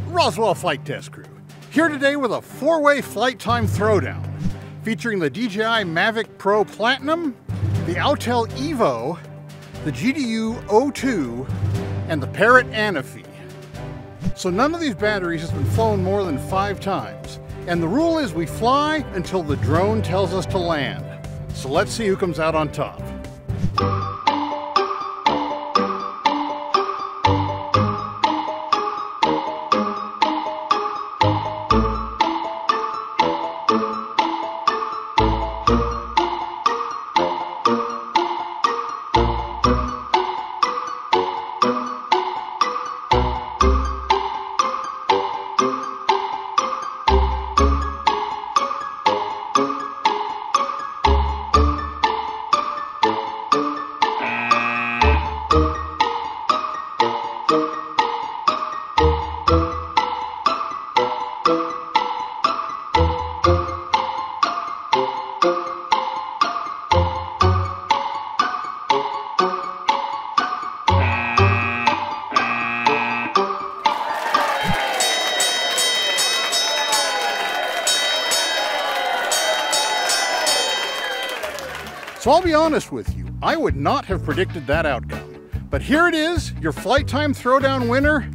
Roswell Flight Test Crew, here today with a 4-way flight time throwdown, featuring the DJI Mavic Pro Platinum, the Autel EVO, the GDU O2, and the Parrot Anafi. So none of these batteries has been flown more than 5 times, and the rule is we fly until the drone tells us to land. So let's see who comes out on top. So I'll be honest with you, I would not have predicted that outcome. But here it is, your flight time throwdown winner,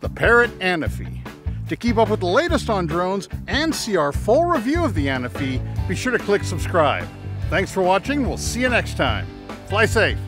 the Parrot Anafi. To keep up with the latest on drones and see our full review of the Anafi, be sure to click subscribe. Thanks for watching, we'll see you next time. Fly safe.